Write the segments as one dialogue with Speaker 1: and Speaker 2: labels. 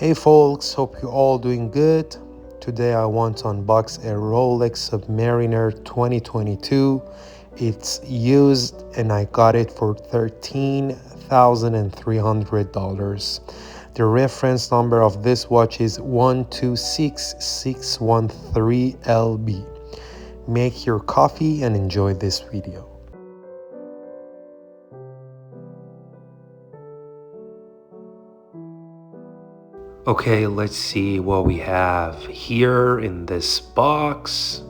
Speaker 1: Hey folks, hope you're all doing good. Today I want to unbox a Rolex Submariner 2022. It's used and I got it for $13,300. The reference number of this watch is 126613LB. Make your coffee and enjoy this video. Okay, let's see what we have here in this box.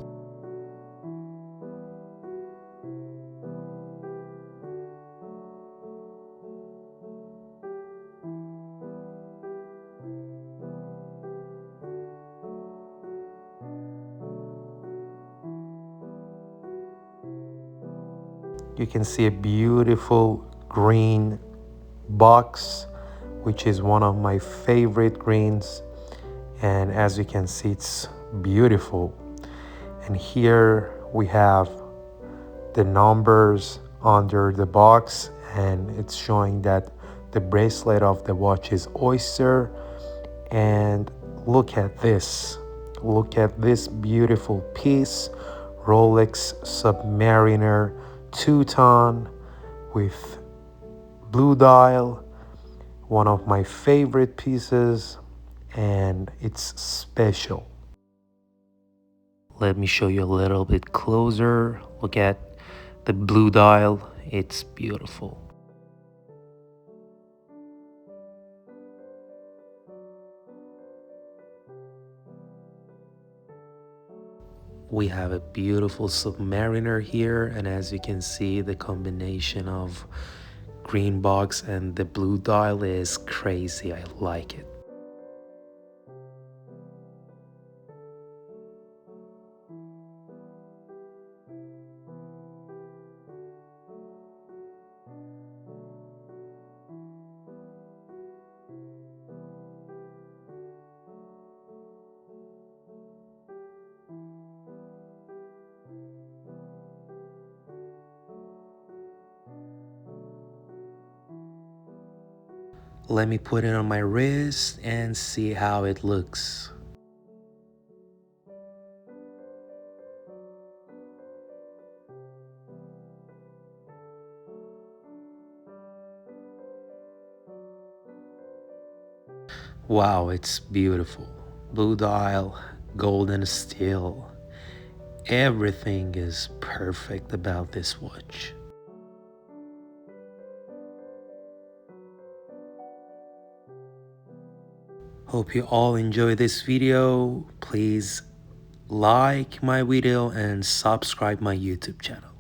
Speaker 1: You can see a beautiful green box, which is one of my favorite greens, and as you can see, it's beautiful. And here we have the numbers under the box, and it's showing that the bracelet of the watch is oyster. And look at this beautiful piece, Rolex Submariner 2-ton with blue dial, one of my favorite pieces, and it's special. Let me show you a little bit closer. Look at the blue dial, it's beautiful. We have a beautiful Submariner here, and as you can see, the combination of green box and the blue dial is crazy. I like it. Let me put it on my wrist and see how it looks. Wow, it's beautiful. Blue dial, golden steel. Everything is perfect about this watch. Hope you all enjoy this video. Please like my video and subscribe my YouTube channel.